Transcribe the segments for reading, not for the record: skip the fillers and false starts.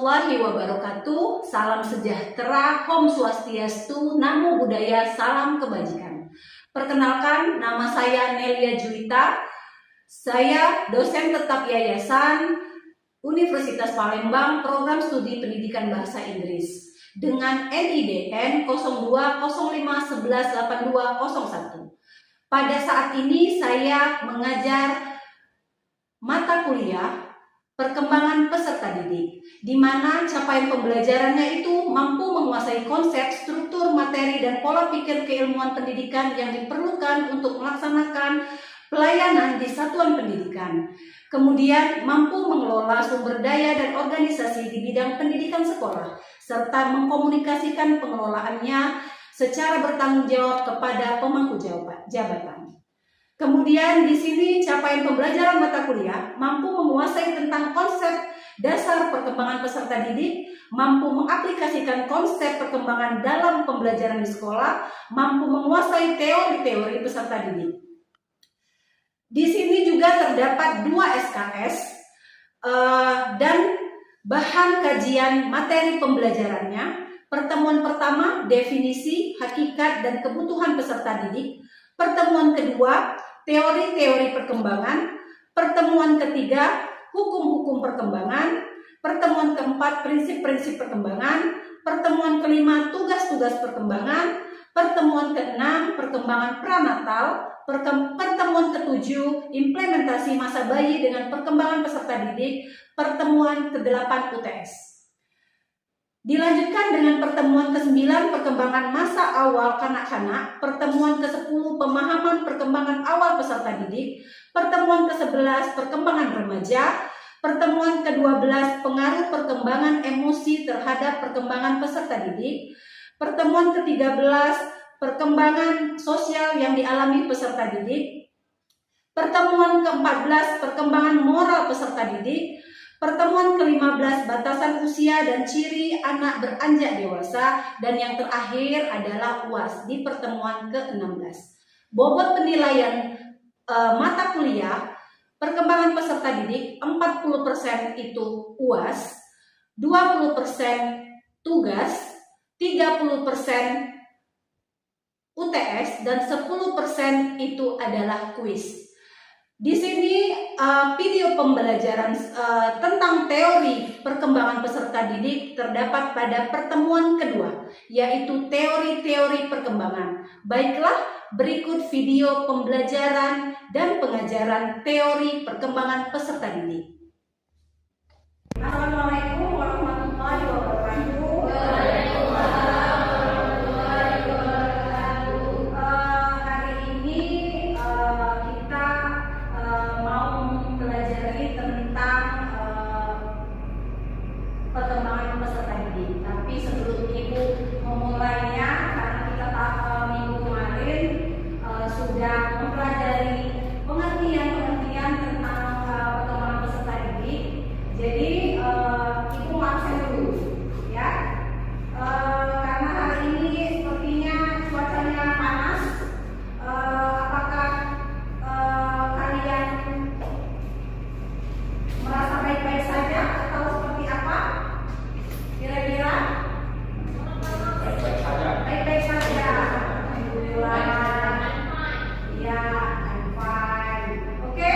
warahmatullahi wabarakatuh. Salam sejahtera, Om Swastiastu, Namo Buddhaya, salam kebajikan. Perkenalkan, nama saya Nelia Juwita. Saya dosen tetap Yayasan Universitas Palembang, Program Studi Pendidikan Bahasa Inggris dengan NIDN 0205118201. Pada saat ini saya mengajar mata kuliah perkembangan peserta didik, di mana capaian pembelajarannya itu mampu menguasai konsep, struktur, materi, dan pola pikir keilmuan pendidikan yang diperlukan untuk melaksanakan pelayanan di satuan pendidikan. Kemudian mampu mengelola sumber daya dan organisasi di bidang pendidikan sekolah, serta mengkomunikasikan pengelolaannya secara bertanggung jawab kepada pemangku jabatan. Kemudian di sini capaian pembelajaran mata kuliah mampu menguasai tentang konsep dasar perkembangan peserta didik, mampu mengaplikasikan konsep perkembangan dalam pembelajaran di sekolah, mampu menguasai teori-teori peserta didik. Di sini juga terdapat 2 SKS dan bahan kajian materi pembelajarannya. Pertemuan pertama, definisi, hakikat, dan kebutuhan peserta didik. Pertemuan kedua, teori-teori perkembangan. Pertemuan ketiga, hukum-hukum perkembangan. Pertemuan keempat, prinsip-prinsip perkembangan. Pertemuan kelima, tugas-tugas perkembangan. Pertemuan keenam, perkembangan pranatal. Pertemuan ketujuh, implementasi masa bayi dengan perkembangan peserta didik. Pertemuan ke-8, UTS. Dilanjutkan dengan pertemuan ke-9, perkembangan masa awal kanak-kanak, pertemuan ke-10, pemahaman perkembangan awal peserta didik, pertemuan ke-11, perkembangan remaja, pertemuan ke-12, pengaruh perkembangan emosi terhadap perkembangan peserta didik, pertemuan ke-13, perkembangan sosial yang dialami peserta didik, pertemuan ke-14, perkembangan moral peserta didik, pertemuan ke-15, batasan usia dan ciri anak beranjak dewasa, dan yang terakhir adalah UAS di pertemuan ke-16. Bobot penilaian mata kuliah perkembangan peserta didik 40% itu UAS, 20% tugas, 30% UTS, dan 10% itu adalah kuis. Di sini video pembelajaran tentang teori perkembangan peserta didik terdapat pada pertemuan kedua, yaitu teori-teori perkembangan. Baiklah, berikut video pembelajaran dan pengajaran teori perkembangan peserta didik. Assalamualaikum warahmatullahi wabarakatuh. Perkembangan peserta didik. Tapi sebelum Ibu memulainya, karena kita minggu kemarin sudah mempelajari pengertian tentang perkembangan peserta didik. Jadi Ibu mau absen dulu, ya. Karena hari ini sepertinya cuacanya panas. Apakah kalian merasa baik-baik saja atau seperti apa? Kira-kira? Baik-baik saja. Baik-baik saja. Alhamdulillah. Ya, I'm fine. Oke.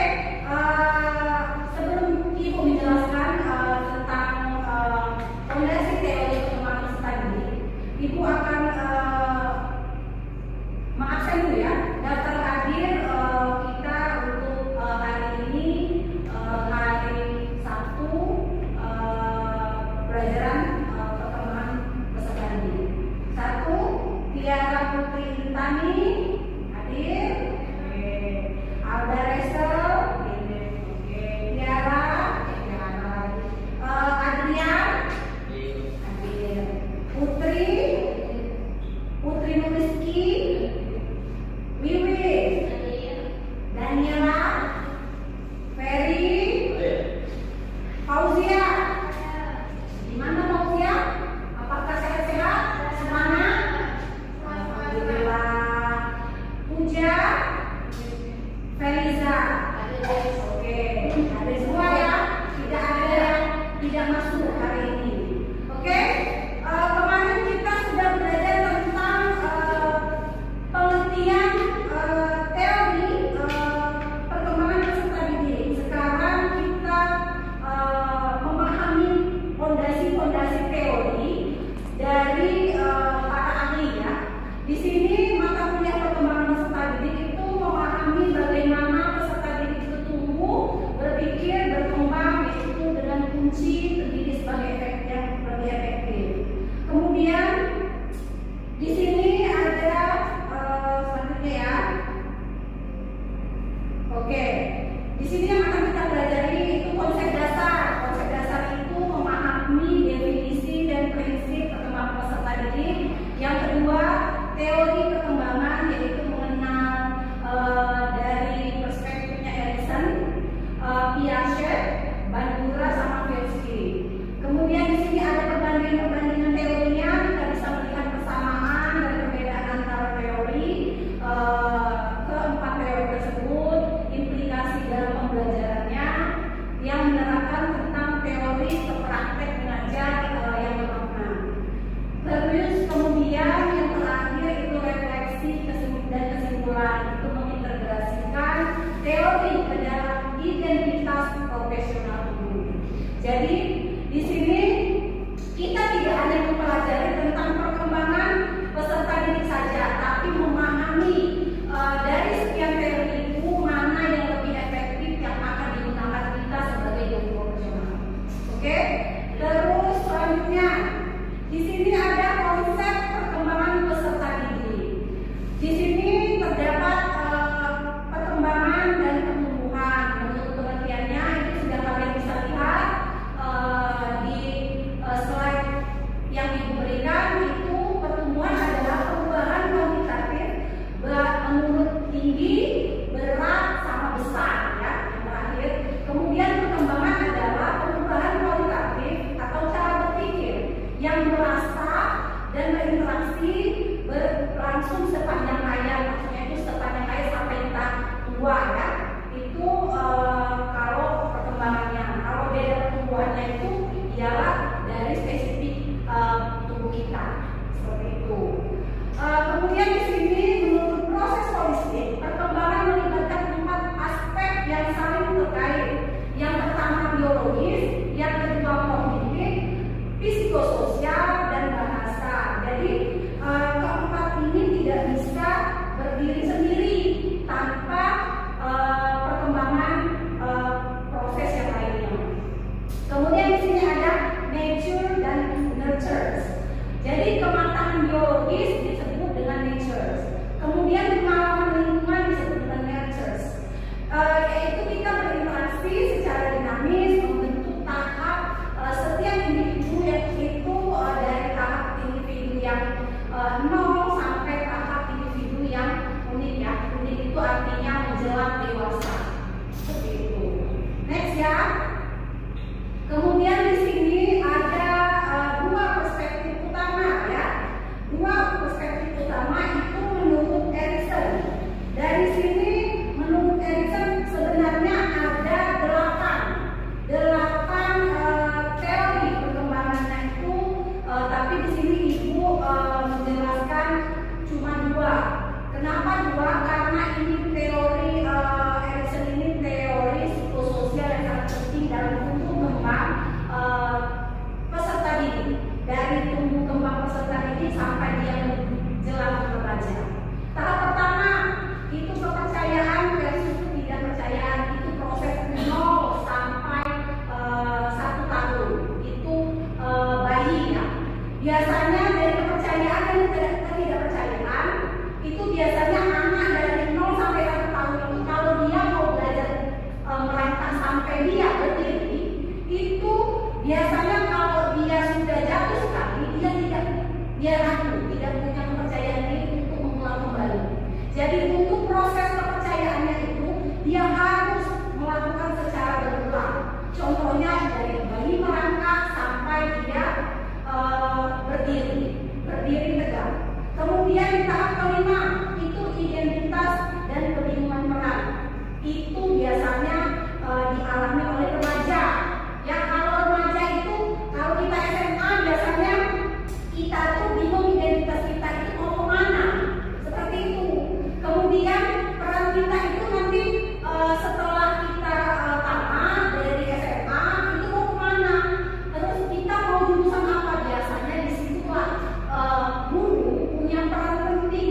Sebelum Ibu menjelaskan tentang fondasi teori perkembangan peserta didik, Ibu akan mengabsen dulu ya daftar hadir kita untuk hari ini, hari Sabtu, pelajaran perkembangan peserta didik. 1, Tiara Putri Intani hadir. Alda Resel, Tiara, Adrian hadir. Putri Nuliski, Wiwi, Daniela, Ferry, Fauzia. Gimana Fauzia? Apakah sehat-sehat? Semangat? Alhamdulillah. Di sini mata kuliah perkembangan peserta didik itu memahami bagaimana peserta didik itu tumbuh, berpikir, berkembang, yaitu dengan kunci pendidik sebagai efek yang lebih efektif. Kemudian di sini ada selanjutnya ya. Oke, di sini yang akan kita pelajari itu konsep dasar. Konsep dasar itu memahami definisi dan prinsip perkembangan peserta didik. Yang kedua, teori perkembangan, yaitu mengenal dari perspektifnya Erikson, Piaget, Bandura, sama Tversky. Kemudian di sini ada perbandingan teorinya. Kita bisa melihat persamaan dan perbedaan antara teori keempat teori tersebut, implikasi dalam pembelajarannya yang menerapkan tentang teori ke praktek mengajar yang bermakna. Terus kemudian yang terakhir itu refleksi dan kesimpulan, itu mengintegrasikan teori ke dalam identitas profesional guru. Jadi di sini kita tidak hanya mempelajari tentang perkembangan peserta didik saja, tapi memahami dari sekian teori itu mana yang lebih efektif yang akan digunakan kita sebagai guru profesional. Oke? Terus selanjutnya di sini ada konsep perkembangan peserta didik. Di sini terdapat perkembangan dan pertumbuhan. Menurut pengertiannya itu sudah kalian bisa lihat di slide yang diberikan. Itu pertumbuhan adalah perubahan kuantitatif menurut tinggi, berat, sama besar ya, yang terakhir. Kemudian perkembangan adalah perubahan kualitatif atau cara berpikir yang merasa dan berinteraksi berlangsung sepanjang hayat. Maksudnya itu sepanjang hayat sampai kita tua ya. Itu kalau perkembangannya. Kalau beda pertumbuhannya itu ialah dari spesifik tubuh kita, seperti itu. Kemudian di sini menurut proses holistik, perkembangan melibatkan 4 aspek yang saling terkait. Yang pertama biologis, yang kedua kognitif, psikososial, dan bahasa. Jadi keempat ini tidak bisa berdiri sendiri tanpa perkembangan proses yang lainnya. Kemudian di sini ada nature dan nurture. Jadi kematangan biologis disebut dengan nature. Kemudian pengalaman lingkungan disebut dengan nurture. Yaitu kita berinteraksi secara dinamis membentuk tahap setiap individu yang itu dari tahap individu yang 0 sampai tahap individu yang unik ya. Unik itu artinya menjelang dewasa. Seperti itu. Next ya. Kemudian di sini ada dua perspektif utama ya. Dua perspektif utama itu menurut Erikson. Dari sini menurut Erikson sebenarnya ada 8 teori perkembangannya itu, tapi di sini ibu menjelaskan cuma 2. Kenapa 2? Karena ini teori Erikson ini teori psikososial yang sangat penting dalam tumbuh kembang peserta didik, dari tumbuh kembang peserta didik sampai dia menjelang remaja. Tahap pertama itu kepercayaan versus ketidakpercayaan, itu proses 0 sampai 1 tahun, itu bayi ya. Biasanya dari kepercayaan dan ketidakpercayaan itu biasanya anak dari 0 sampai 1 tahun itu kalau dia mau belajar melangkah sampai dia berdiri, itu biasanya kalau dia sudah jatuh sekali dia ragu, tidak punya kepercayaan diri untuk mengulang kembali. Jadi untuk proses kepercayaannya itu dia harus melakukan secara berulang. Contohnya dari bayi merangkak sampai dia berdiri tegak. Kemudian di tahap kelima itu identitas dan kebingungan peran. Itu biasanya dialami oleh remaja. Ya kalau remaja itu, kalau kita SMA biasanya kita tuh bingung identitas kita itu mau kemana, seperti itu. Kemudian peran kita itu nanti setelah kita tamat dari SMA itu mau kemana, terus kita mau jurusan apa, biasanya disitulah guru punya peran penting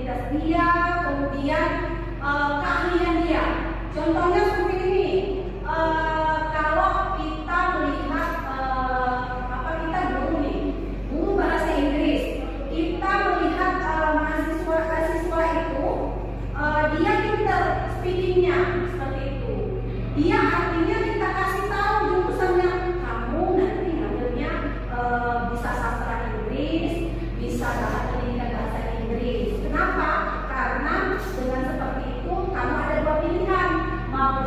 identitas dia, kemudian keahlian dia. Contohnya seperti ini. Kalau kita melihat kita guru bahasa Inggris, kita melihat mahasiswa itu dia pintar speakingnya seperti itu. Dia artinya kita kasih tahu jurusannya, kamu nanti ngambilnya bisa sastra Inggris, bisa pendidikan bahasa Inggris. Kenapa? Karena dengan seperti itu kamu ada dua pilihan, mau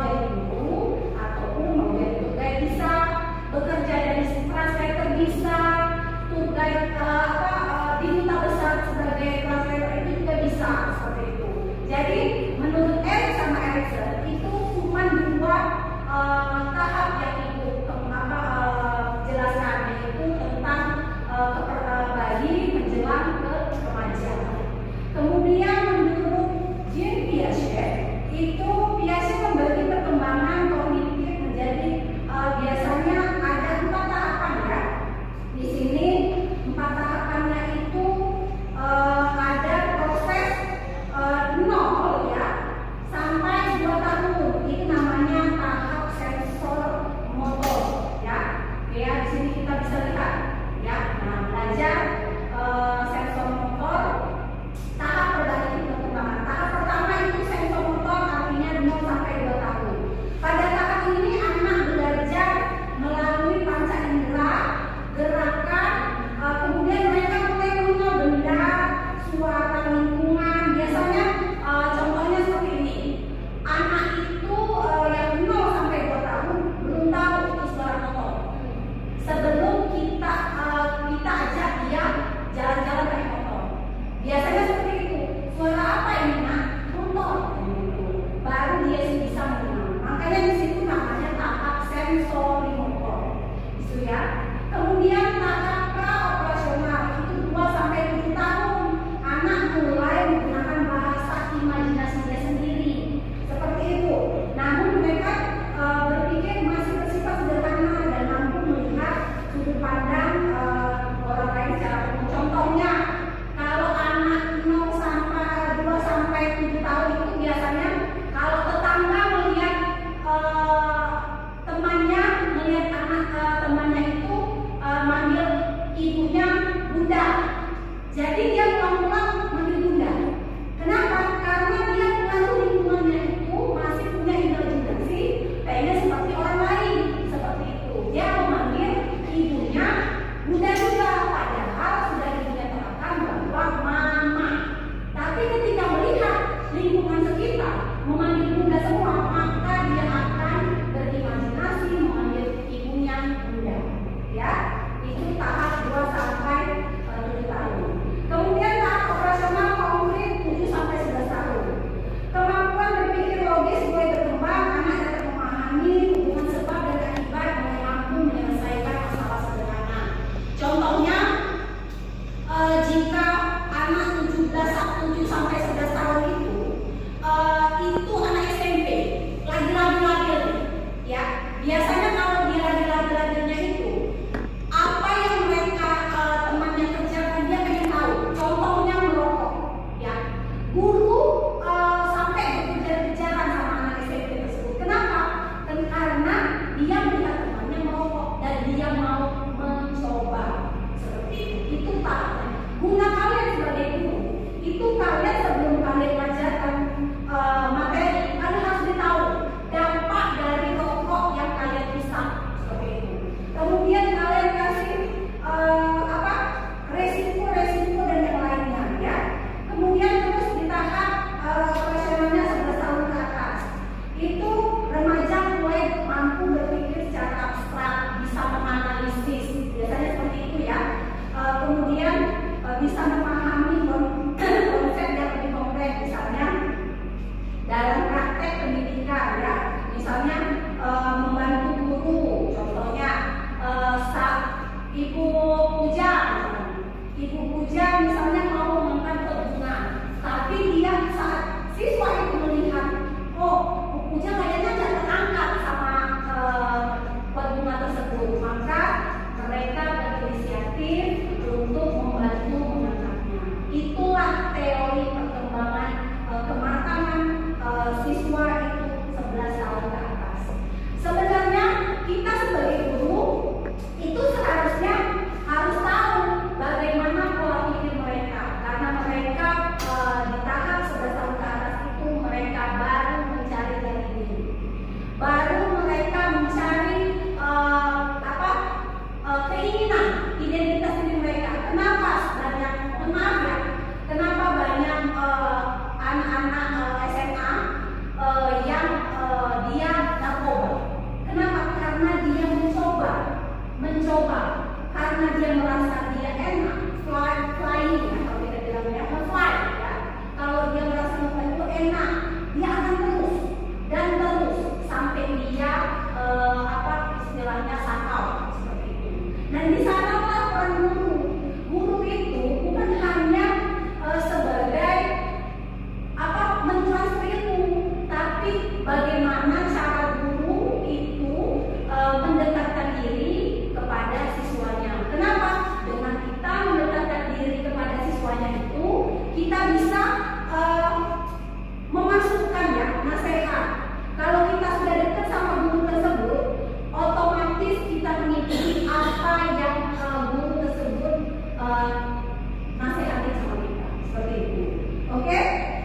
Oke,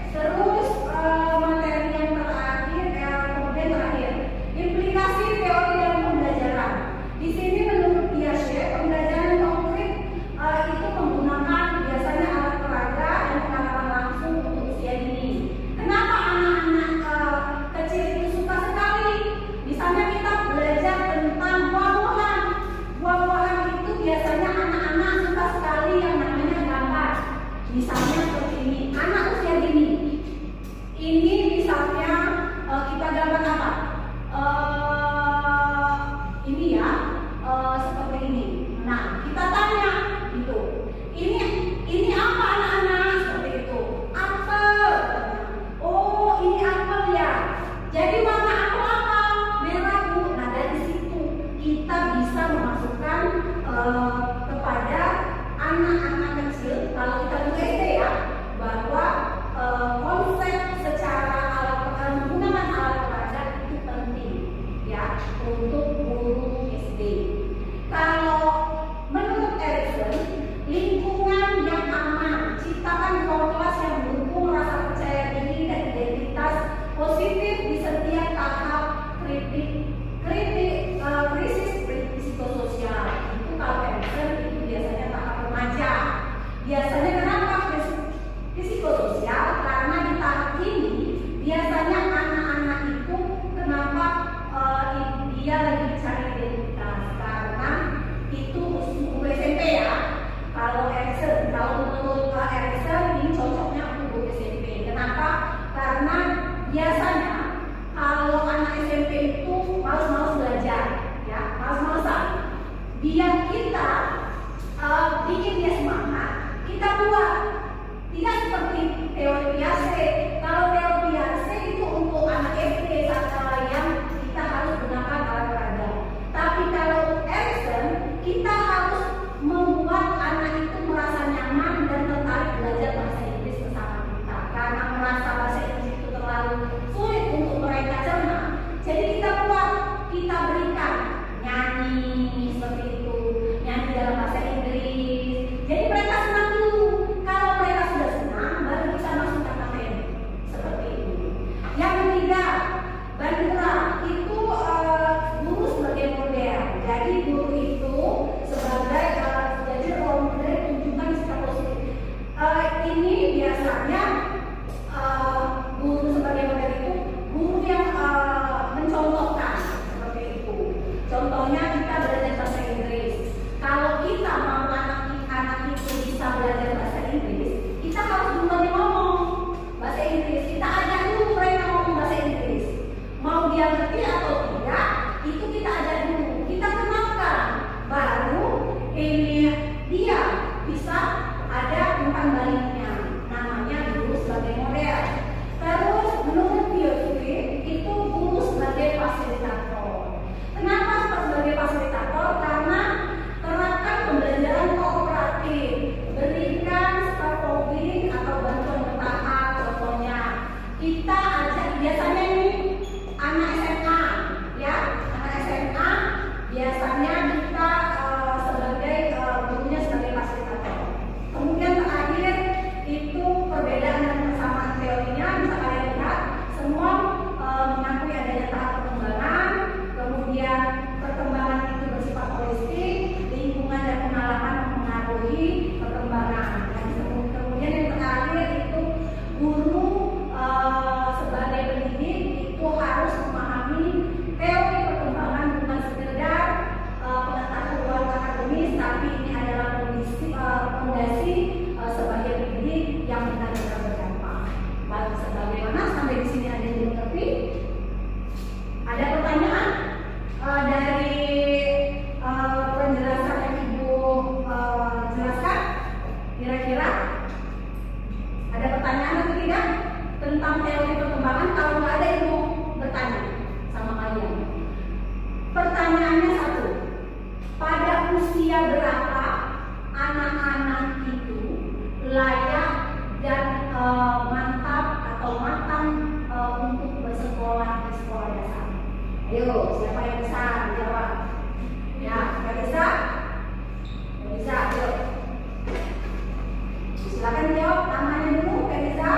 terus materi yang kemudian terakhir, implikasi teori dalam pembelajaran. Di sini menurut Piaget, pembelajaran konkret itu menggunakan biasanya alat peraga dan pengalaman langsung untuk usia dini. Kenapa anak-anak kecil itu suka sekali? Misalnya kita belajar tentang buah-buahan. Buah-buahan itu biasanya anak-anak suka sekali yang namanya gambar. Misalnya seperti ini, anak usia dini. Ini misalnya kita gambar apa? Ini ya, seperti ini. Nah, kita tanya gitu. Ini apa anak-anak? Seperti itu. Apel. Oh, ini apel ya. Jadi warna apel apa? Merah, Bu. Nah, dari situ kita bisa memasukkan kepada anak-anak kecil, kalau kita dulu SD ya, bahwa konsep secara menggunakan alat peraga itu penting ya untuk guru SD. Kalau menurut Erikson, lingkungan yang aman, ciptakan ruang kelas yang mendukung rasa percaya diri dan identitas positif di setiap tahap krisis psikososial. Itu kalau Erikson itu biasanya tahap remaja. Biasanya kenapa psikososial? Karena di tahap ini biasanya anak-anak itu kenapa dia lagi cari identitas, karena itu SMP ya. Kalau Erikson, kalau menurut Erikson ini cocoknya untuk SMP. Kenapa? Karena biasanya kalau anak SMP itu malas-malas belajar, ya, malas-malasan. Biar kita bikin dia semangat, kita buat. Tidak seperti teori Piaget. Kalau teori Piaget itu untuk anak SD yang kita harus gunakan alat peraga. Tapi kalau Erikson, kita harus membuat anak itu merasa nyaman dan tertarik belajar bahasa Inggris bersama kita. Karena merasa bahasa Inggris itu terlalu sulit untuk mereka cerna. Jadi kita berikan nyanyi seperti itu, nyanyi dalam bahasa Inggris. Jadi mereka senang dulu. Kalau mereka sudah senang, baru kita masukkan materi seperti itu. Yang ketiga, Bandura itu guru sebagai model. Jadi guru itu sebagai jadi role model, tunjukkan sikap positif. Ini biasanya guru sebagai model itu guru yang mencontohkan seperti itu. Contohnya kita belajar bahasa Inggris. Kalau kita mau anak itu bisa belajar bahasa Inggris, kita harus duluan ngomong bahasa Inggris. Kita ajak dulu mereka ngomong bahasa Inggris. Mau dia ngerti atau tidak, itu kita ajak dulu. Kita kenalkan, baru ini dia bisa ada umpan baliknya. Namanya guru sebagai model. Terus menurut Piaget itu guru sebagai fasilitator. Kenapa sebagai fasilitator? Karena terapkan pembelajaran kooperatif, berikan scaffolding atau bantuan bertahap. Contohnya kita ajak biasanya ini anak SMA ya, anak SMA biasanya kita sebagai gurunya sebagai fasilitator. Kemudian terakhir itu perbedaan dan persamaan teorinya bisa kalian lihat semua mengakui adanya tahap perkembangan, kemudian perkembangan itu bersifat holistik, lingkungan dan pengalaman mengaruhi perkembangan. Dan kemudian yang terakhir itu guru sebagai pendidik itu harus memahami teori perkembangan bukan sekedar pengetahuan akademis, tapi ini adalah fondasi sebagai pendidik yang benar-benar berdampak. Lalu sebagaimana sampai di sini ada yang mengerti? Ada pertanyaan dari penjelasan yang Ibu jelaskan? Kira-kira ada pertanyaan atau tidak tentang teori perkembangan? Kalau nggak ada, Ibu bertanya sama kalian. Pertanyaannya satu, pada usia berapa anak-anak itu layak dan mantap atau matang untuk bersekolah di sekolah dasar? Ayo, siapa yang bisa jawab? Ya, nggak bisa? Nggak bisa, ayo. Silakan jawab, namanya dulu, nggak bisa?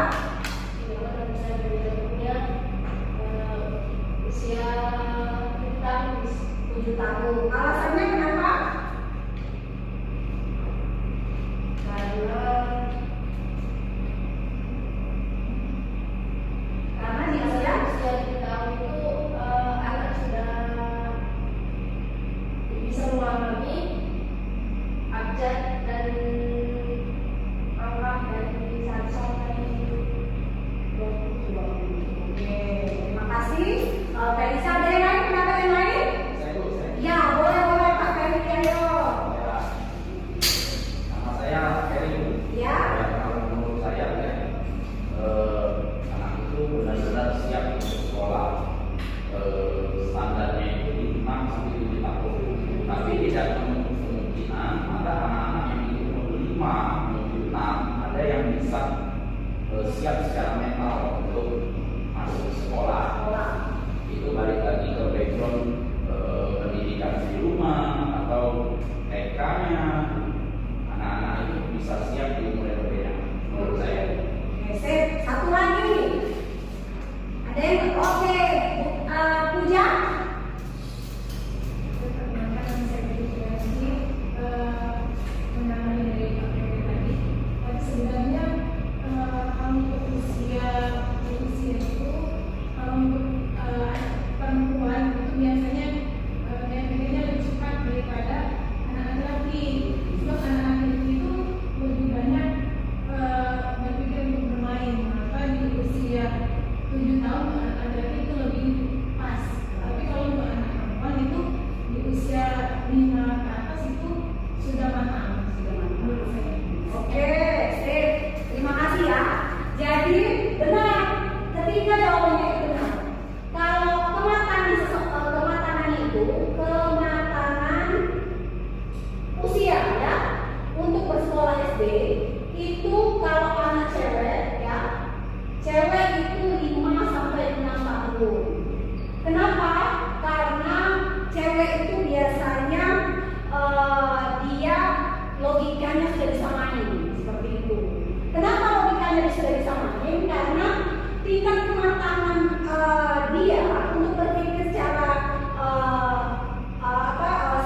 Felisa, ada yang lain? Pendapat yang lain? Ya, boleh Pak Ferry, ayo. Ya, nama saya Ferry. Ya. Ya, kalau menurut saya ya, anak itu benar-benar siap untuk sekolah. Standarnya itu di 6 sampai 7 tahun. Tapi tidak menutup kemungkinan ada anak-anak yang itu umur 5, umur 6, ada yang bisa siap secara mental untuk masuk sekolah. Itu balik lagi ke background pendidikan di rumah atau TK-nya. Anak-anak itu bisa siap di umur yang berbeda menurut saya. Oke, satu lagi. Ada yang oke, Puja. Perkenalkan saya Puji menangani dari Pak Ferry tadi. Tapi sebenarnya untuk usia itu untuk perempuan itu biasanya berpikirnya lebih cepat daripada anak laki-laki. Sebab anak laki-laki itu lebih banyak berpikir untuk bermain. Maka di usia 7 tahun anak laki-laki itu lebih pas. Tapi kalau untuk anak perempuan itu di usia 5 ke atas itu sudah matang. Menurut saya. Oke, sip. Terima kasih ya. Jadi benar, ketiga jawabannya itu benar. Kalau kematangan itu kematangan usia ya untuk bersekolah SD itu kalau anak cewek ya, cewek itu 5 sampai 6 tahun. Kenapa? Karena cewek itu biasanya dia logikanya sudah bisa main seperti itu. Kenapa logikanya sudah bisa main? Karena tingkat kematangan dia untuk berpikir secara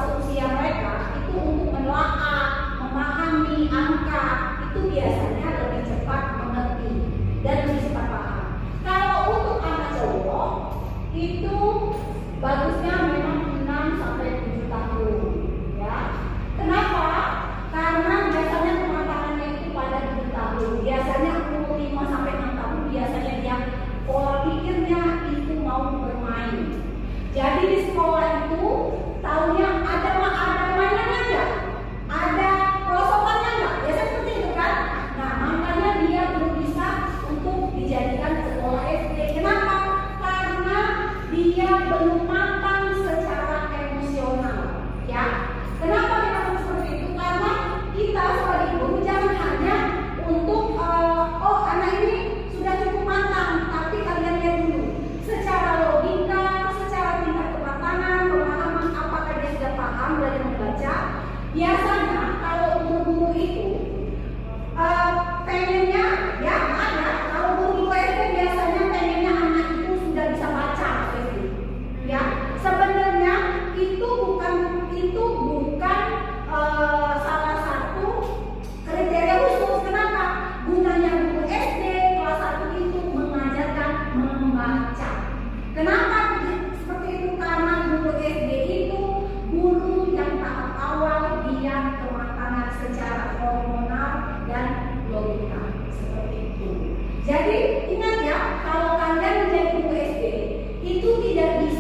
seusia mereka itu untuk menelaah, memahami angka itu biasanya lebih cepat mengerti dan lebih cepat paham. Kalau untuk anak cowok itu bagusnya memang 6 sampai 7 tahun ya. Kenapa? Karena biasanya kematangannya itu pada 7 tahun. Biasanya umur 5 sampai 6 tahun biasanya dia pola pikirnya itu mau bermain. Jadi di sekolah itu tahunya ada mainannya enggak? Ada prosokannya enggak? Biasanya seperti itu kan? Nah, makanya dia belum bisa untuk dijadikan sekolah SD. Kenapa? Karena dia belum matang secara emosional, ya. Kenapa kita harus seperti itu? Karena kita sebagai guru jangan hanya untuk anak ini sudah cukup matang, tapi kalian lihat dulu secara logika, secara tingkat kematangan, pemahaman apakah dia sudah paham dari membaca. Biasanya kalau guru-guru itu pengennya ya ada, kalau guru SD biasanya pengennya anak itu sudah bisa baca ya. Sebenarnya itu bukan salah satu kriteria khusus. Kenapa? Gunanya guru SD kelas 1 itu mengajarkan membaca. Kenapa seperti itu? Karena guru SD itu guru yang tahap awal dia kematangan secara hormonal dan logika seperti itu. Jadi ingat ya, kalau kalian menjadi guru SD itu tidak bisa